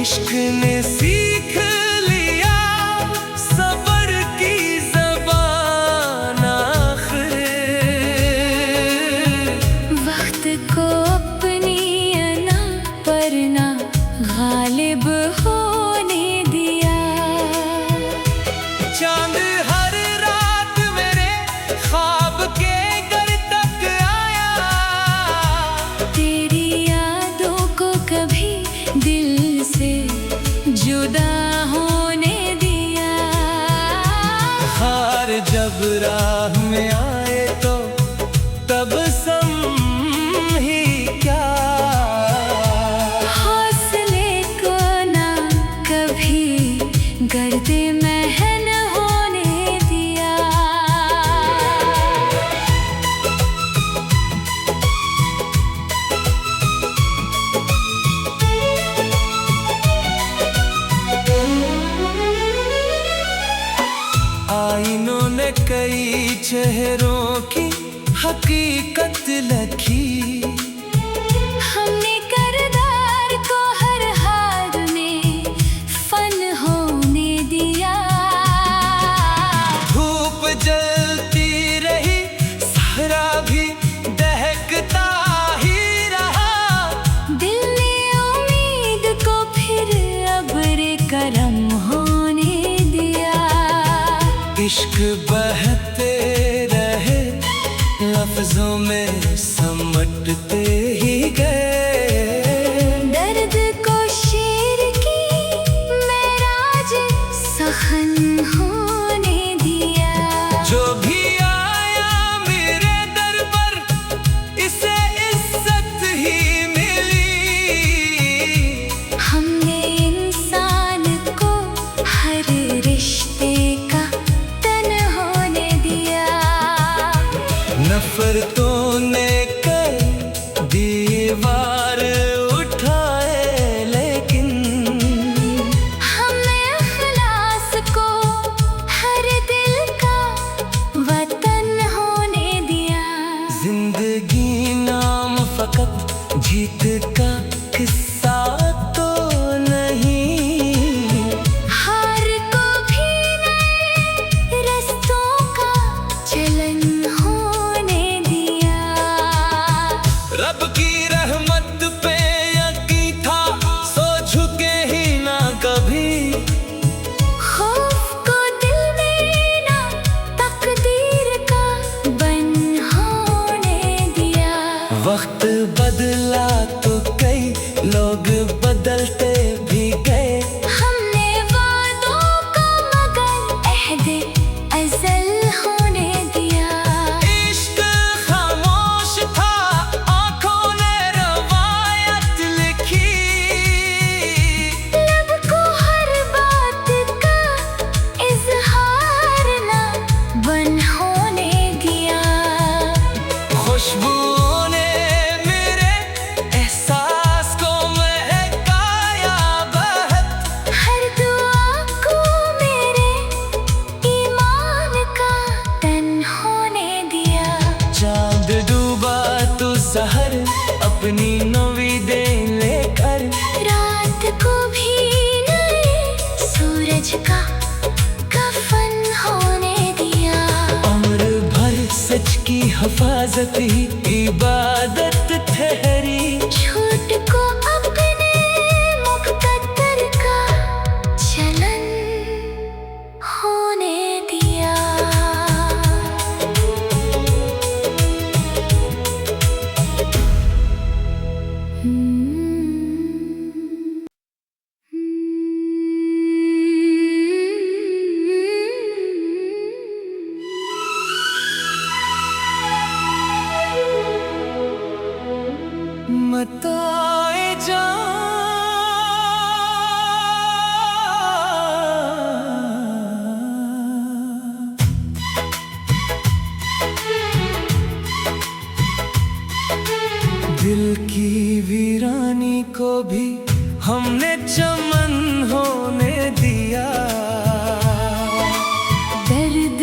इश्क ने सीख लिया सबर की ज़बान आखिर। वक्त को अपनी अना पर ना गालिब होने दिया। चांद हर रात मेरे ख्वाब के घर तक आया। तेरी यादों को कभी दिल से जुदा होने दिया। हार जब राह में आए तो तब ही क्या। हौसले को ना कभी गर्दे महन होने दिया। आईनों ने कई चेहरों की हकीकत लिखी। हमने किरदार को हर हाल में फन होने दिया। धूप जलती रही सहरा भी दहकता ही रहा। दिल ने उम्मीद को फिर अब्र करम होने दिया। इश्क बहते रहे लफ्जों में समटते ही गए। दर्द को शेर की मेराज सखन होने दिया। जो भी आया मेरे दर पर इसे इज्जत ही मिली। हमने इंसान को हर रिश्ते का तन होने दिया। नफरतों ने कई दीवार उठाए लेकिन हमने इखलास को हर दिल का वतन होने दिया। जिंदगी नाम फकत जीत का किस्सा तो नहीं। हार को भी नए रस्तों का चलन होने दिया। रब की रहमत पे यकीन था सो झुके ही ना कभी। खौफ को दिल में ना तकदीर का बन होने दिया। वक्त बदला तो कई लोग बदलते भी गए। हमने वादों का मगर अहदे अज़ल होने दिया। इश्क खामोश था आंखों ने रवायत लिखी। लब को हर बात का इजहार ना बन होने दिया। खुशबुओं ने मेरे एहसास को महकाया बहत। हर दुआ को मेरे ईमान का तन होने दिया। चांद डूबा तो सहर अपनी नवीदें लेकर। रात को भी नए सूरज का कफन होने दिया। उम्र भर सच की हिफाजत ही इबादत ठहरी। झूठ को अपने मुकद्दर का चलन होने दिया। मताए जान दिल की वीरानी को भी हमने चमन होने दिया। दर्द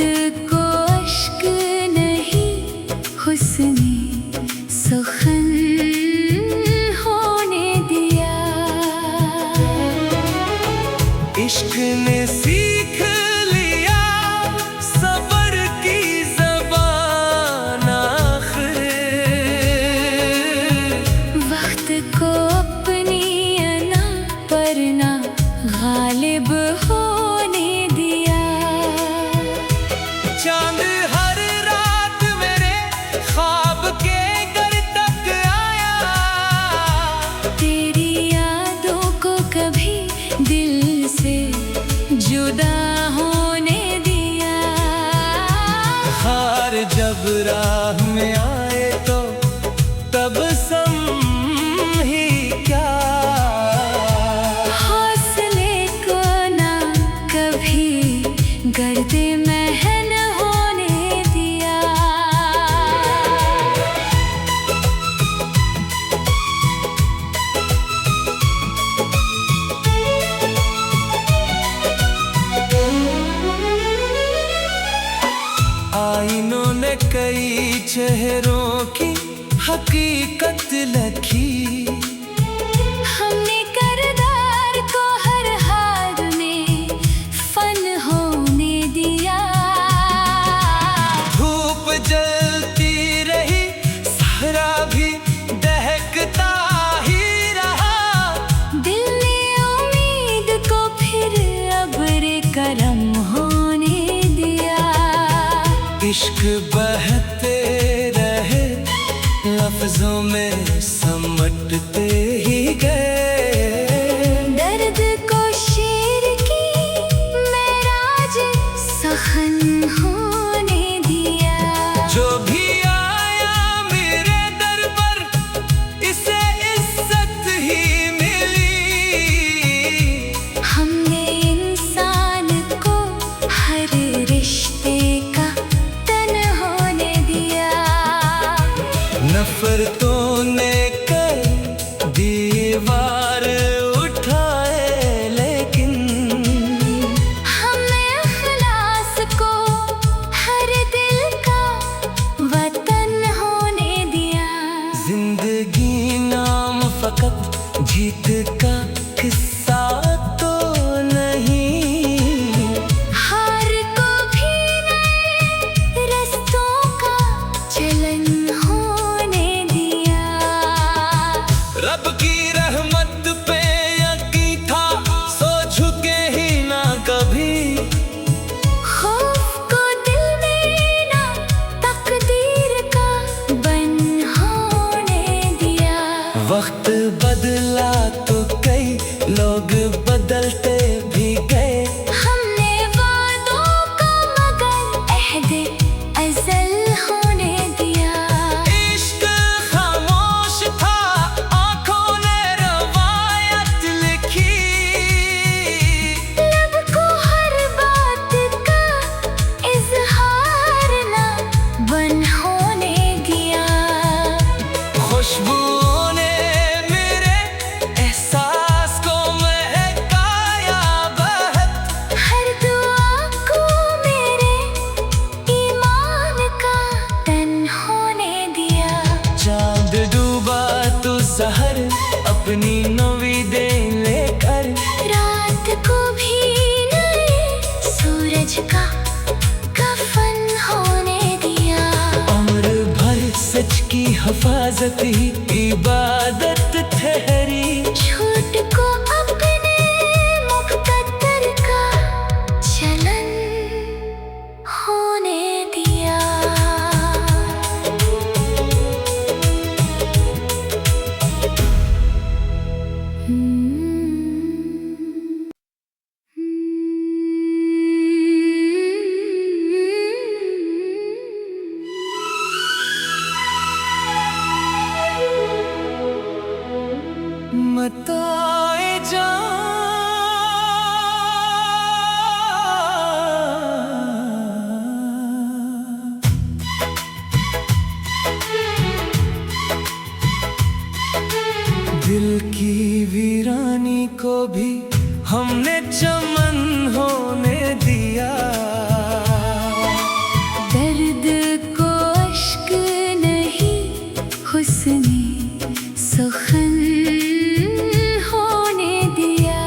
को अश्क नहीं हुस्ने सुखन होने दिया। ने सीख लिया सबर की ज़बान आखिर। वक्त को अपनी अना पर ना गालिब होने दिया। चांद हर रात मेरे ख्वाब के घर तक आया। तेरी यादों को कभी दिल से जुदा होने दिया। हार जब राह में आए तो तब ही क्या। हौसले को ना कभी गर्दे महन होने दिया। आईनों ने कई चेहरों की हकीकत लिखी। हमने किरदार को हर हाल में फन होने दिया। धूप जलती रही सहरा भी दहकता ही रहा। दिल ने उम्मीद को फिर अब्र करम होने दिया। इश्क बहते रहे लफ्जों में समटते ही गए। दर्द को शेर की मेराज सखन होने दिया। जो भी आया मेरे दर पर इसे इज्जत ही मिली। हमने इंसान को हर रिश्ते का तन होने दिया। नफरतों ने कई दीवार उठाए लेकिन हमने इखलास को हर दिल का वतन होने दिया। जिंदगी नाम फकत जीत का किस्सा तो नहीं। हार को भी नए रस्तों का चलन होने दिया। रब की रहमत पे यकीन था सो झुके ही ना कभी। खौफ को दिल में ना तकदीर का बन होने दिया। वक्त बदला तो कई लोग बदलते भी गए। हमने वादों का मगर अहद अज़ल होने दिया। इश्क खामोश था आंखों ने रवायत लिखी। लब को हर बात का इजहार ना बन होने दिया। खुशबुओं ने मेरे एहसास को महकाया बहक। हर दुआ को मेरे ईमान का तन होने दिया। चांद डूबा तो सहर अपनी नवी दे लेकर। रात को भी नए सूरज का कफन होने दिया। उम्र भर सच की हिफाजत ही इबादत ठहरी। झूठ को अपने मुकद्दर का चलन होने दिया। मताए जान दिल की वीरानी को भी हमने चमन होने दिया। दर्द को अश्क नहीं हुस्ने सुखन होने दिया।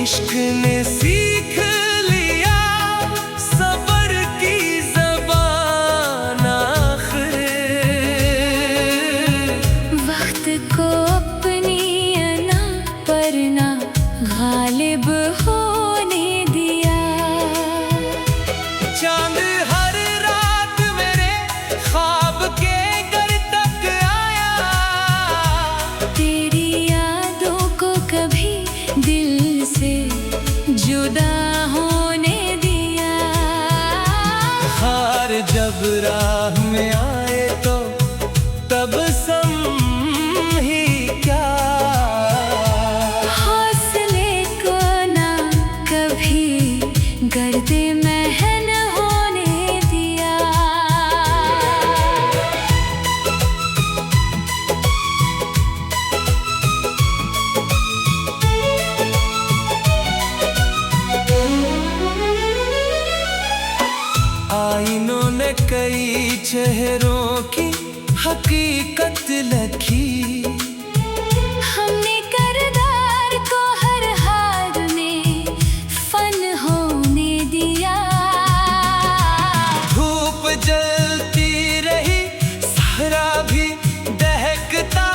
इश्क ने सीख लिया सबर की ज़बान आखिर। वक्त को अपनी अना पर ना गालिब होने दिया। चांद हर रात मेरे ख्वाब के घर तक आया। तेरी यादों को कभी दिल से जुदा होने दिया। हार जब राह में आए तो तब ही क्या। हौसले को ना कभी गर्दे महन होने दिया। आईनों ने कई चेहरों की हकीकत लिखी। हमने किरदार को हर हाल में फन होने दिया। धूप जलती रही सहरा भी दहकता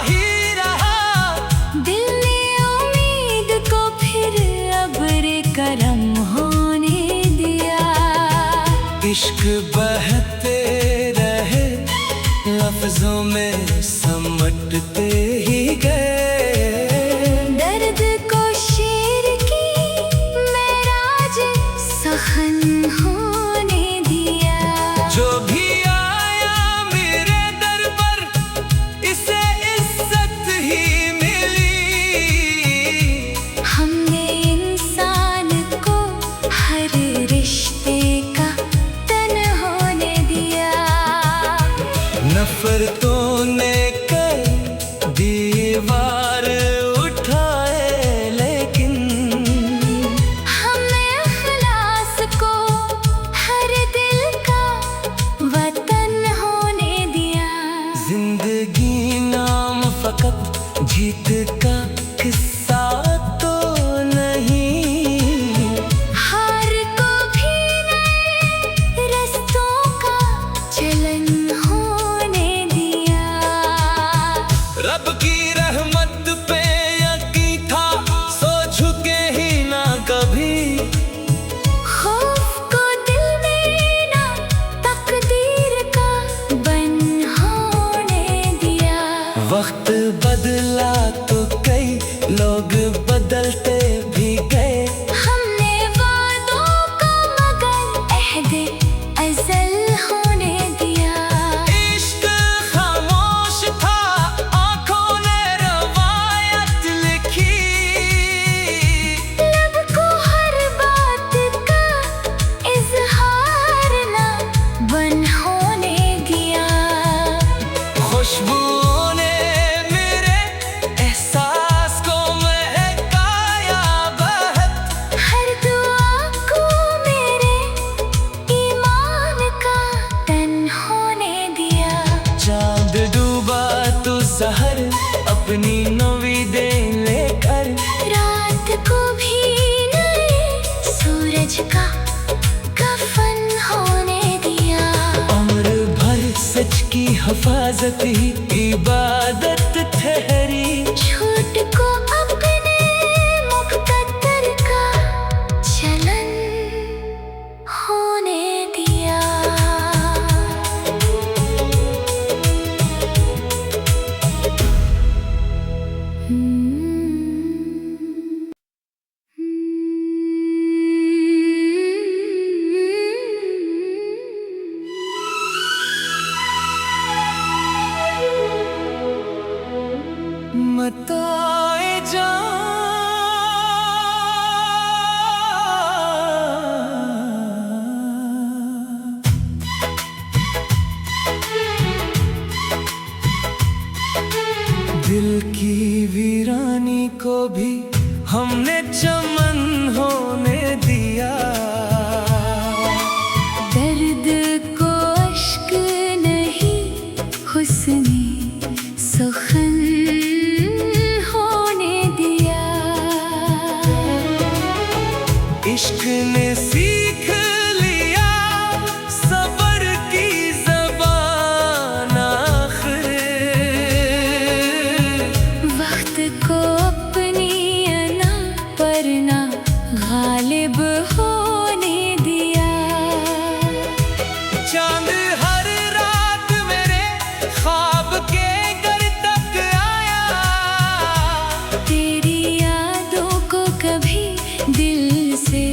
ही रहा। दिल ने उम्मीद को फिर अब्र करम होने दिया। इश्क बहते रहे लफ्जों में समटते ही गए। दर्द को शेर की मेराज सखन होने दिया। जो भी आया मेरे दर पर इसे इज्जत ही मिली। हमने इंसान को हर रिश्ते का तन होने दिया। नफरतों ने कई दीवार उठाए लेकिन हमने इखलास को हर दिल का वतन होने दिया। जिंदगी नाम फकत जीत का किस्सा तो नहीं। हार को भी नए रस्तों का चलन होने दिया। रब की रहमत पे यकीन था सो झुके ही ना कभी। खौफ को दिल में ना तकदीर का बन होने दिया। वक्त बदला तो कई लोग बदलते भी गए। हमने वादों को मगर अहदे अज़ल होने दिया। इश्क खामोश था आंखों ने रवायत लिखी। लब को हर बात का इजहार ना बन होने दिया। खुशबुओं ने मेरे एहसास को महकाया बहत। हर दुआ को मेरे ईमान का तन होने दिया। चांद डूबा तो सहर अपनी नवीदें लेकर। रात को भी नए सूरज का कफन होने दिया। उम्र भर सच की हिफाजत ही इबादत ठहरी। झूठ को अपने मुकद्दर का चलन होने दिया। मताए दिल की वीरानी को भी हमने चमन होने दिया। दर्द को अश्क नहीं हुस्ने सुखन होने दिया। ने सीख लिया सबर की ज़बान आखिर। वक्त को अपनी अना पर ना गालिब होने दिया। चांद हर रात मेरे ख्वाब के घर तक आया। तेरी यादों को कभी दिल से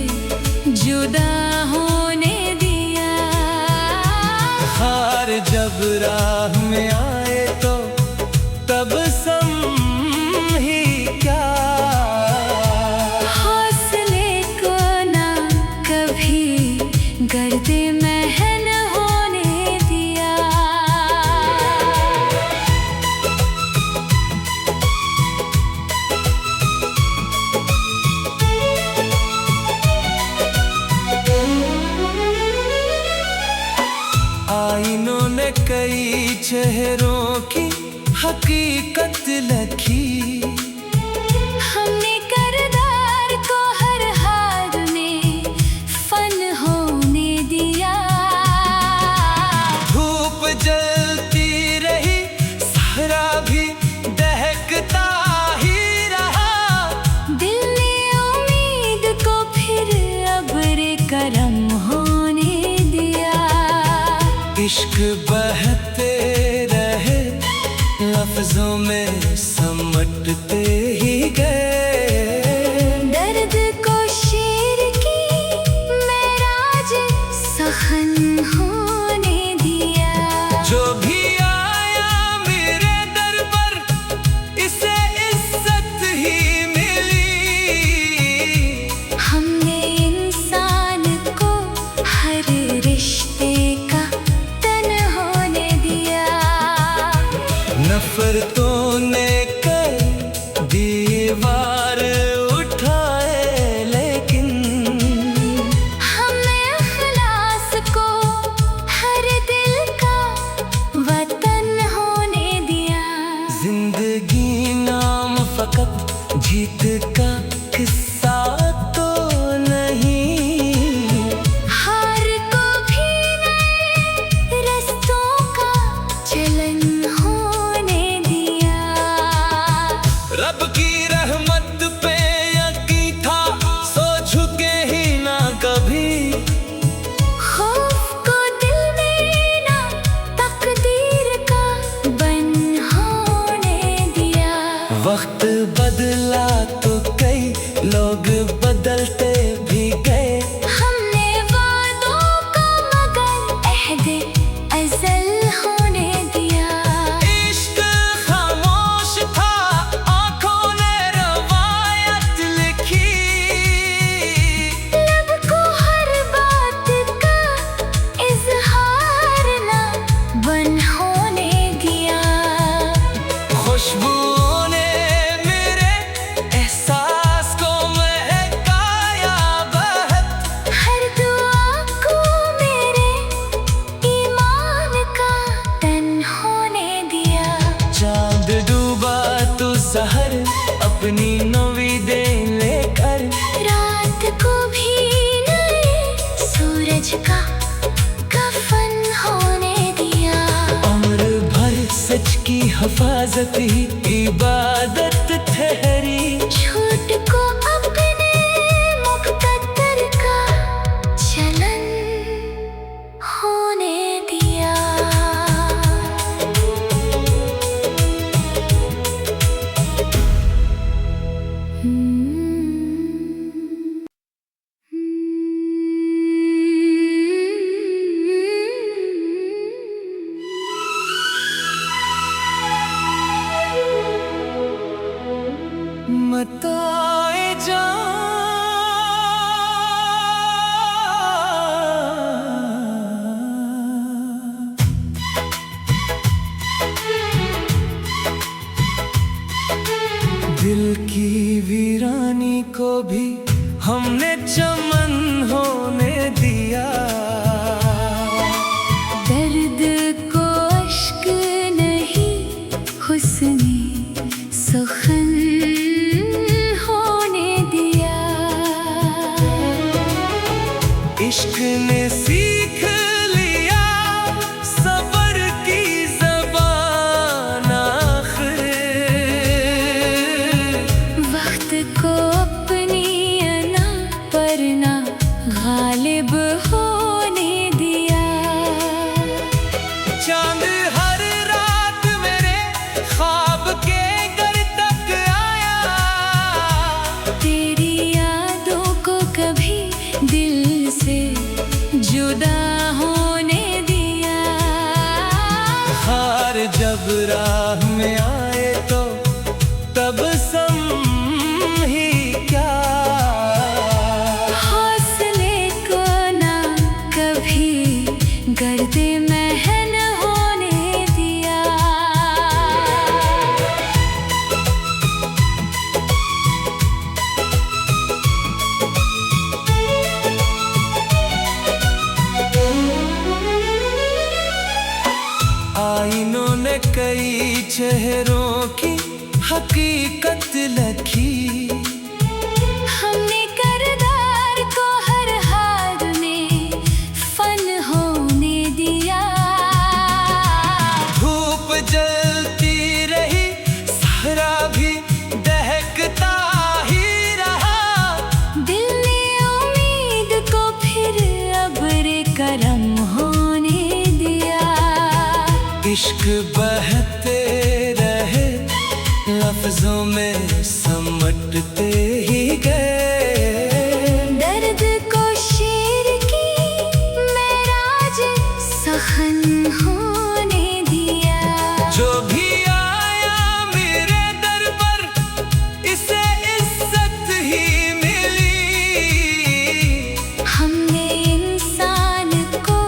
जुदा होने दिया। हार जब राह में आए तो तब ही क्या। हौसले को ना कभी गर्दे महन होने दिया। आईनों ने कई चेहरों की हकीकत लिखी। हमने किरदार को हर हाल में फन होने दिया। धूप जलती रही सहरा भी दहकता ही रहा। दिल ने उम्मीद को फिर अब्र करम होने दिया। इश्क बहते रहे लफ्जों में समटते ही गए। दर्द को शेर की मेराज सहन होने दिया। जो भी आया मेरे दर पर इसे इज्जत ही मिली। हमने इंसान को हर रिश्ते का तन होने दिया। नफरतों ने कई दीवार उठाए लेकिन हमने इखलास को हर दिल का वतन होने दिया। जिंदगी नाम फकत जीत का किस्सा तो नहीं। हार को भी नए रस्तों का चलन होने दिया। रब की रहमत पे यकीन था सो झुके ही ना कभी। खौफ को दिल में ना तकदीर का बन होने दिया। वक्त बदला तो कई लोग बदलते भी गए। हमने वादों का मगर अहद अज़ल होने दिया। इश्क खामोश था आंखों ने रवायत लिखी। लब को हर बात का इजहार ना बन होने दिया। खुशबुओं ने मेरे एहसास को महकाया बहक। हर दुआ को मेरे ईमान का तन होने दिया। चांद डूबा तो सहर अपनी नवीदें लेकर। रात को भी नए सूरज का कफन होने दिया। उम्र भर सच की हिफाजत ही इबादत ठहरी। झूठ को अपने मुक़द्दर का चलन होने दिया। मताए जान दिल की वीरानी को भी हमने चमन होने दिया। दर्द को अश्क नहीं हुस्ने सुखन होने दिया। में आए तो तब समझी क्या। हौसले को ना कभी गर्दे महन होने दिया। आईनों ने कई चेहरों की हकीकत लिखी। हमने किरदार को हर हाल में फन होने दिया। धूप जलती रही, सहरा भी दहकता ही रहा। दिल ने उम्मीद को फिर अब्र करम होने दिया। इश्क बहते रहे, लफ्जों में समटते ही गए। दर्द को शेर की मेराज सखन होने दिया। जो भी आया मेरे दर पर, इसे इज्जत ही मिली। हमने इंसान को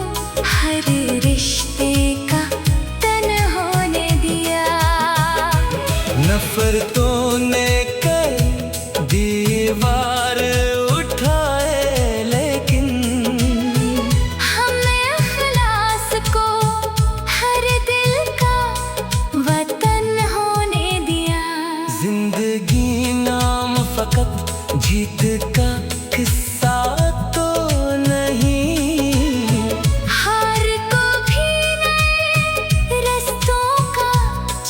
हर रिश्ते का तन होने दिया। नफरतों ने कई दीवार उठाए, लेकिन हमने इखलास को हर दिल का वतन होने दिया। जिंदगी नाम फकत जीत का किस्सा तो नहीं। हार को भी नए रस्तों का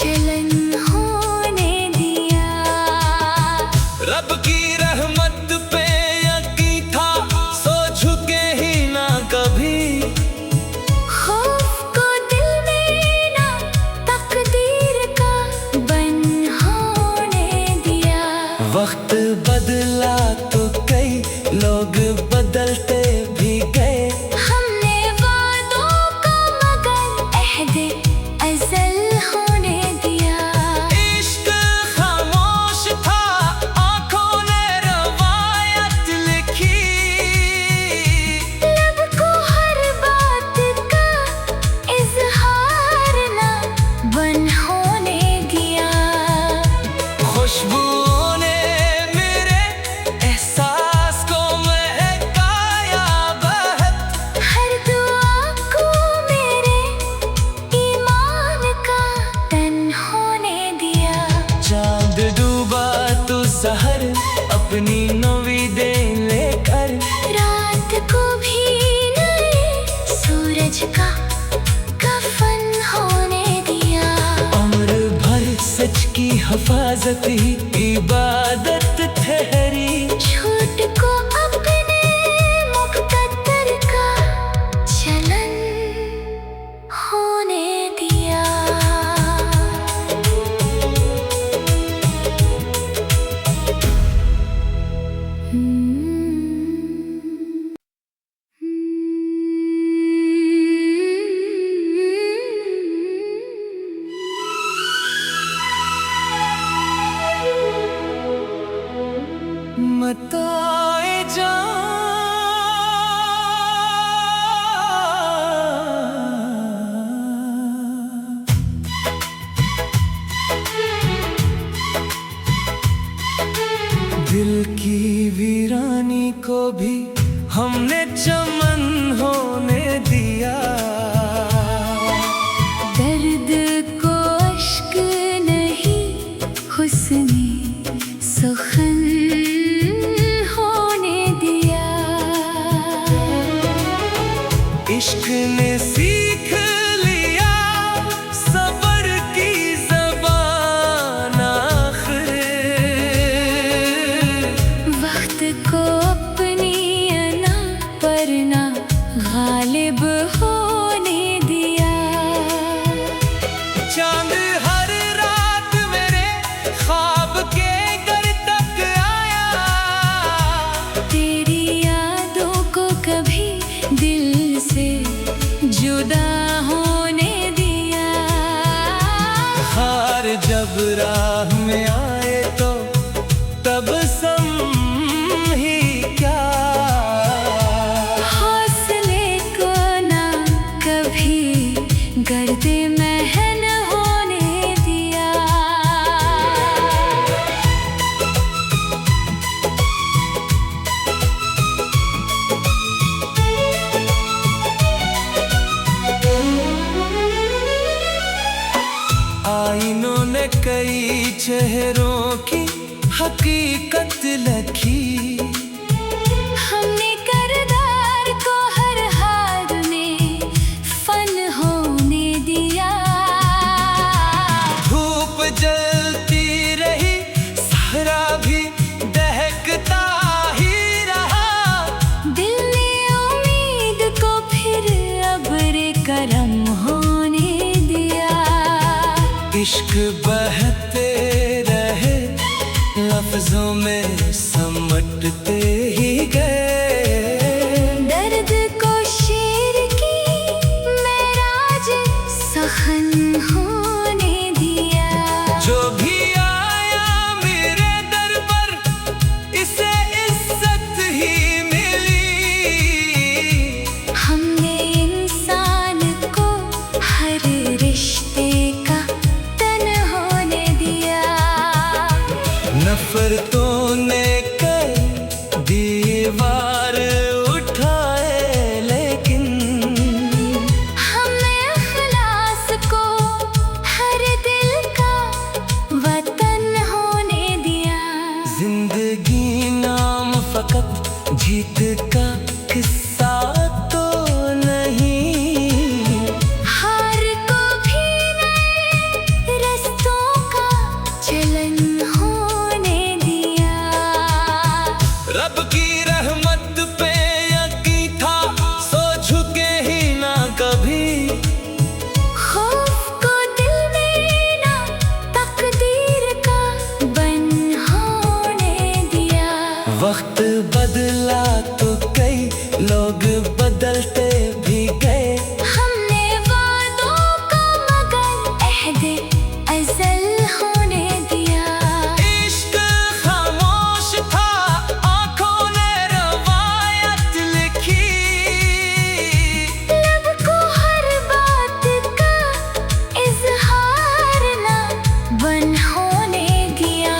चलन होने दिया। रब की रहमत पे यकीन था, सो झुके ही ना कभी। खौफ को दिल में ना तकदीर का बन होने दिया। वक्त बदला तो कई लोग बदलते भी गए। हमने वादों का मगर अहदे अज़ल होने दिया। इश्क खामोश था, आंखों ने रवायत लिखी। लब को हर बात का इजहार ना बन होने दिया। खुशबुओं ने मेरे एहसास को महकाया बहत। हर दुआ को मेरे ईमान का तन होने दिया। चांद डूबा तो सहर अपनी नवी दे लेकर। रात को भी नए सूरज का कफन होने दिया। उम्र भर सच की हिफाजत ही इबादत ठहरी। झूठ को अपने मुक़द्दर का चलन होने दिया। मताए जान दिल की वीरानी को भी हमने चमन होने दिया। दर्द को अश्क नहीं हुस्ने सुखन होने दिया। इश्क ने सीख लिया सब्र की ज़बान आखिर। वक्त को अपनी अना पर ना राह में आए तो तब ही क्या। हौसले को ना कभी गर्दे महन होने दिया। आईनों ने कई चेहरों की हकीकत लिखी। हमने किरदार को हर हाल में फन होने दिया। धूप जलती रही, सहरा भी दहकता ही रहा। दिल ने उम्मीद को फिर अब्र करम होने दिया। इश्क बहते रहे, लफ्जों में समटते ही गए। दर्द को शेर की मेराज सखन होने दिया। जो भी आया मेरे दर पर, इसे इज्जत ही मिली। हमने इंसान को हर रिश्ते का तन होने दिया। नफरतों ने कई दीवार उठाए, लेकिन हमने इखलास को हर दिल का वतन होने दिया। जिंदगी नाम फकत जीत का किस्सा तो नहीं। हार को भी नए रस्तों का चलन होने दिया। रब की रहमत पे यकीन था, सो झुके ही ना कभी। खौफ को दिल में ना तकदीर का बन होने दिया। वक्त बदला तो कई लोग बदलते भी गए। हमने वादों का मगर अहदे अज़ल होने दिया। इश्क खामोश था, आंखों ने रवायत लिखी। लब को हर बात का इजहार ना बन होने दिया।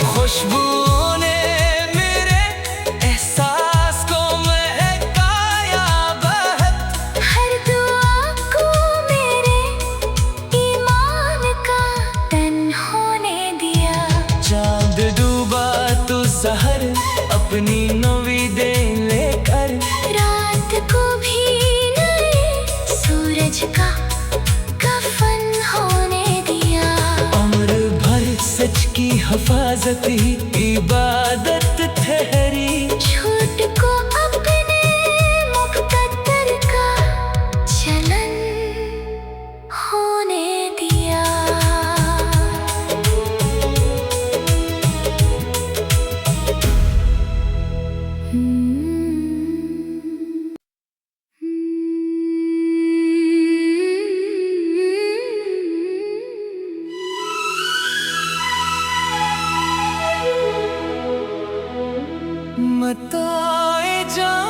खुशबुओं ने मेरे एहसास को महकाया बहत। हर दुआ को मेरे ईमान का तन होने दिया। चांद डूबा तो सहर अपनी नवी दे लेकर। रात को भी नए सूरज का कफन होने दिया। उम्र भर सच की हिफाजत ही इबादत ठहरी। झूठ को अपने मुकद्दर का चलन होने दिया। मताए जान,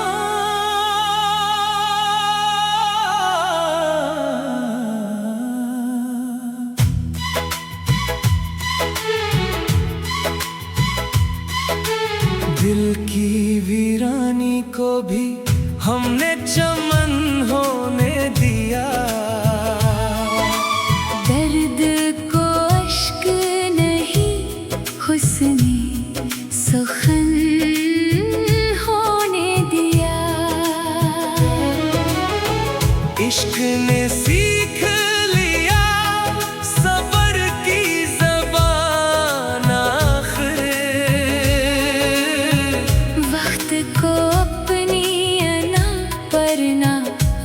दिल की वीरानी को भी हमने चमन होने दिया। दर्द को अश्क नहीं हुस्ने सुखन होने दिया। इश्क ने सीख लिया सब्र की ज़बान आखिर। वक्त को अपनी अना पर ना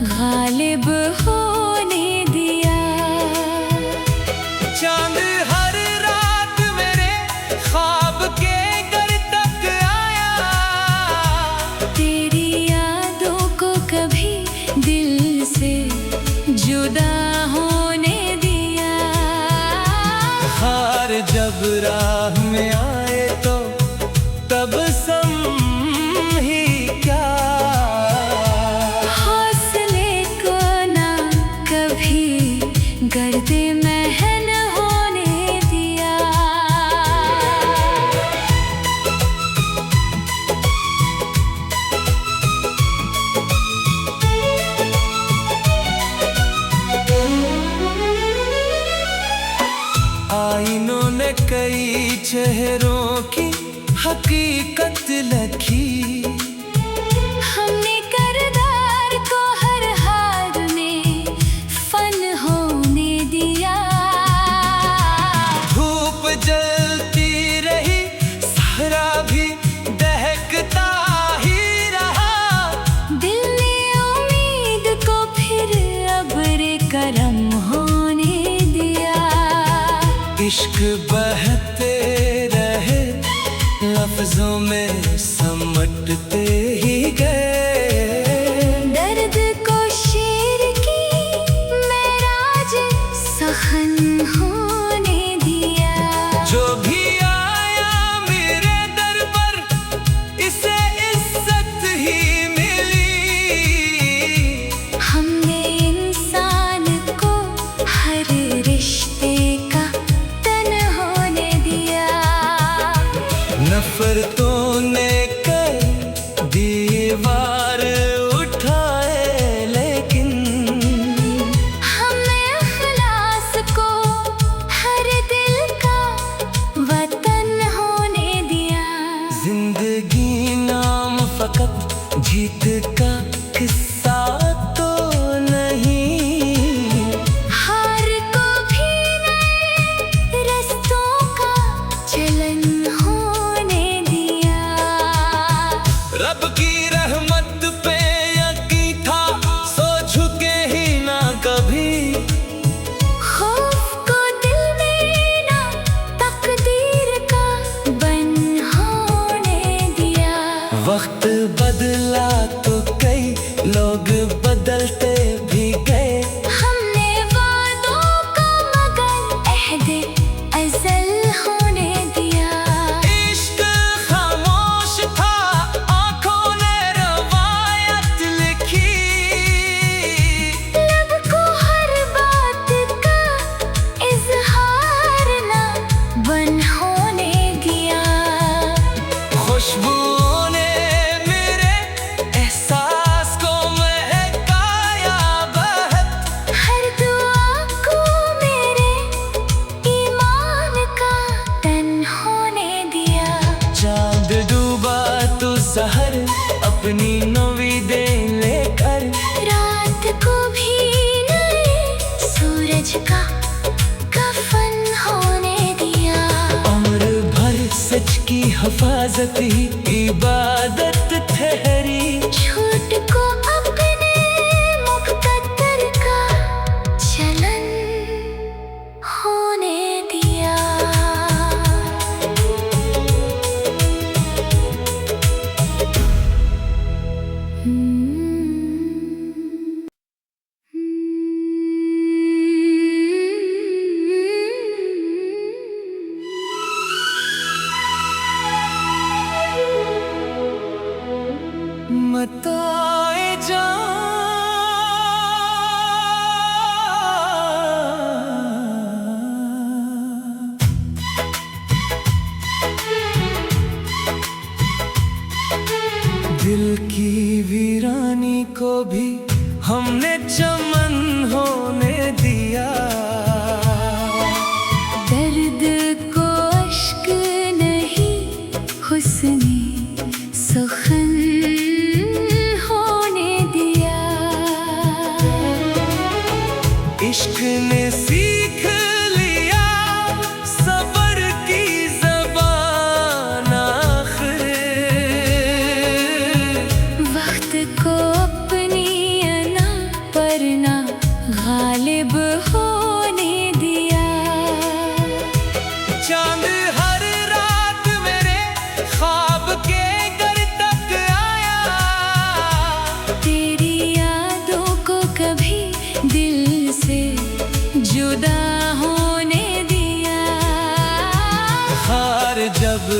गालिब जब राह में आए तो तब ही क्या, हौसले को ना कभी गर्दे महन होने दिया। आईनों ने कई चेहरों की हकीकत लिखी, हमने किरदार को हर हाल में फन होने दिया। धूप जलती रही, सहरा भी दहकता ही रहा, दिल ने उम्मीद को फिर अब्र करम होने दिया। इश्क बहते रहे, लफ्जों में समटते ही गए, दर्द को शेर की मेराज सहन होने दिया। जो भी आया मेरे दर पर इसे इज्जत ही मिली। हमने इंसान को हर रिश्ते का तन होने दिया। नफरतों ने कई दीवार उठाए, लेकिन हमने इखलास को हर दिल का वतन होने दिया। जिंदगी नाम फकत जीत का किस्सा तो नहीं, हार को भी नए रस्तों का चलन होने दिया। रब की रहमत पे यकीन था, सो झुके ही ना कभी, खौफ को दिल में ना तकदीर का बन होने दिया। वक्त बदला तो कई लोग बदलते भी गए, हमने वादों का मगर अहद अज़ल होने दिया। इश्क खामोश था, आंखों ने रवायत लिखी, लब को हर बात का इजहार ना बन होने दिया। खुशबुओं ने मेरे एहसास को महकाया बहत, हर दुआ को मेरे ईमान का तन होने दिया। चांद डूबा तो सहर अपनी नवीदें लेकर, रात को भी नए सूरज का कफन होने दिया। उम्र भर सच की हिफाजत ही इबादत ठहरी, झूठ को अपने मुकद्दर का चलन होने दिया। मताए जान, दिल की वीरानी को भी हमने चमन होने दिया। दर्द को अश्क नहीं हुस्ने सुखन होने दिया। इश्क ने सीख लिया सबर की ज़बान आखिर, वह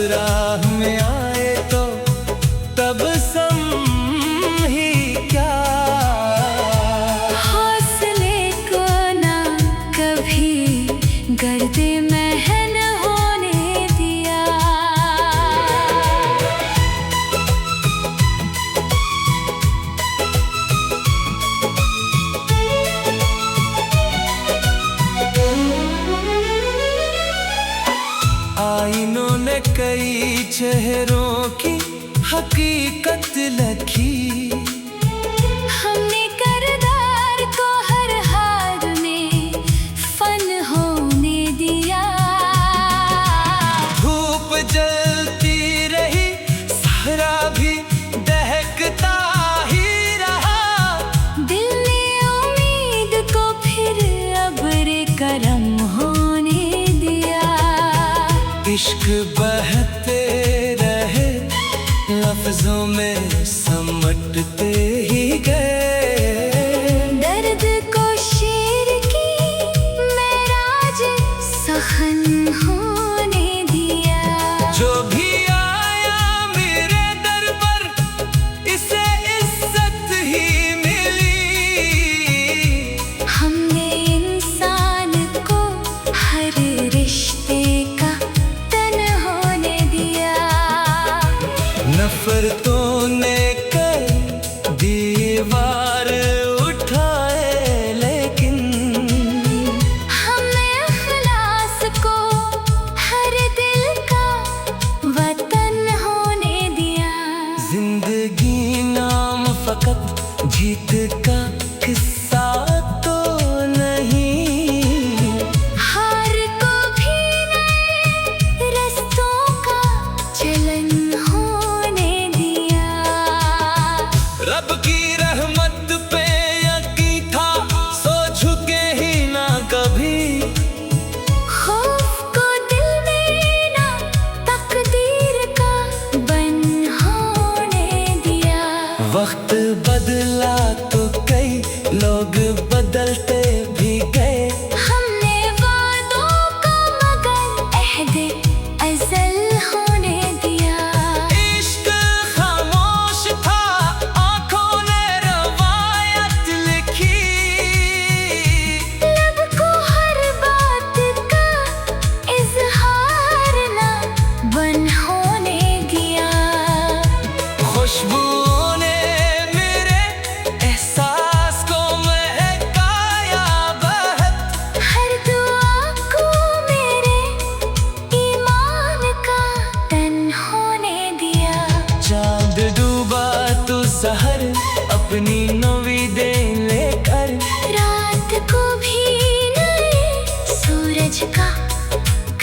राह में आए तो तब ही क्या। हौसले को ना कभी गर्दे महन होने दिया। आईनों ने कई चेहरों की हकीकत लखी। हमने किरदार को हर हाल में फन होने दिया। धूप जलती रही, सहरा भी दहकता ही रहा। दिल ने उम्मीद को फिर अब्र करम होने दिया। इश्क बहते रहे, लफ्जों में समटते ही गए। दर्द को शेर की मेराज सखन होने दिया। जो भी आया मेरे दर पर, इसे इज्जत ही मिली। हमने इंसान को हर रिश्ते का तन होने दिया। नफरतों ने कई दीवार उठाए, लेकिन हमने इखलास को हर दिल का वतन होने दिया। जिंदगी नाम फकत जीत का किस्सा तो नहीं। हार को भी नए रस्तों का चलन होने दिया। रब की रहमत पे यकीन था, सो झुके ही ना कभी। खौफ को दिल में ना तकदीर का बन होने दिया। वक्त बदला तो कई लोग बदलते भी गए। हमने वादों का मगर अहदे अज़ल होने दिया। इश्क खामोश था, आंखों ने रवायत लिखी। लब को हर बात का इजहार ना बन होने दिया। खुशबू ने मेरे एहसास को महकाया बहत। हर दुआ को मेरे ईमान का तन होने दिया। चांद डूबा तो सहर अपनी नवी दे लेकर। रात को भी नए सूरज का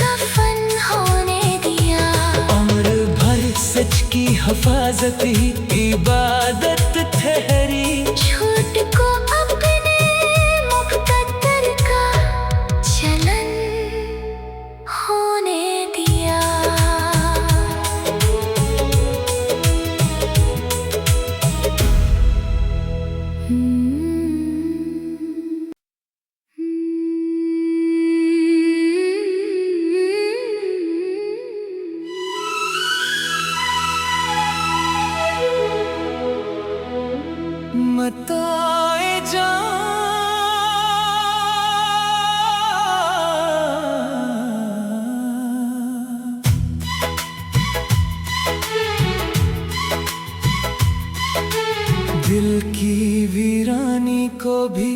कफन होने दिया। उम्र भर सच की हिफाजत ही इबादत ठहरी। झूठ को अपने मुक़द्दर का चलन होने दिया। मताए जान दिल की वीरानी को भी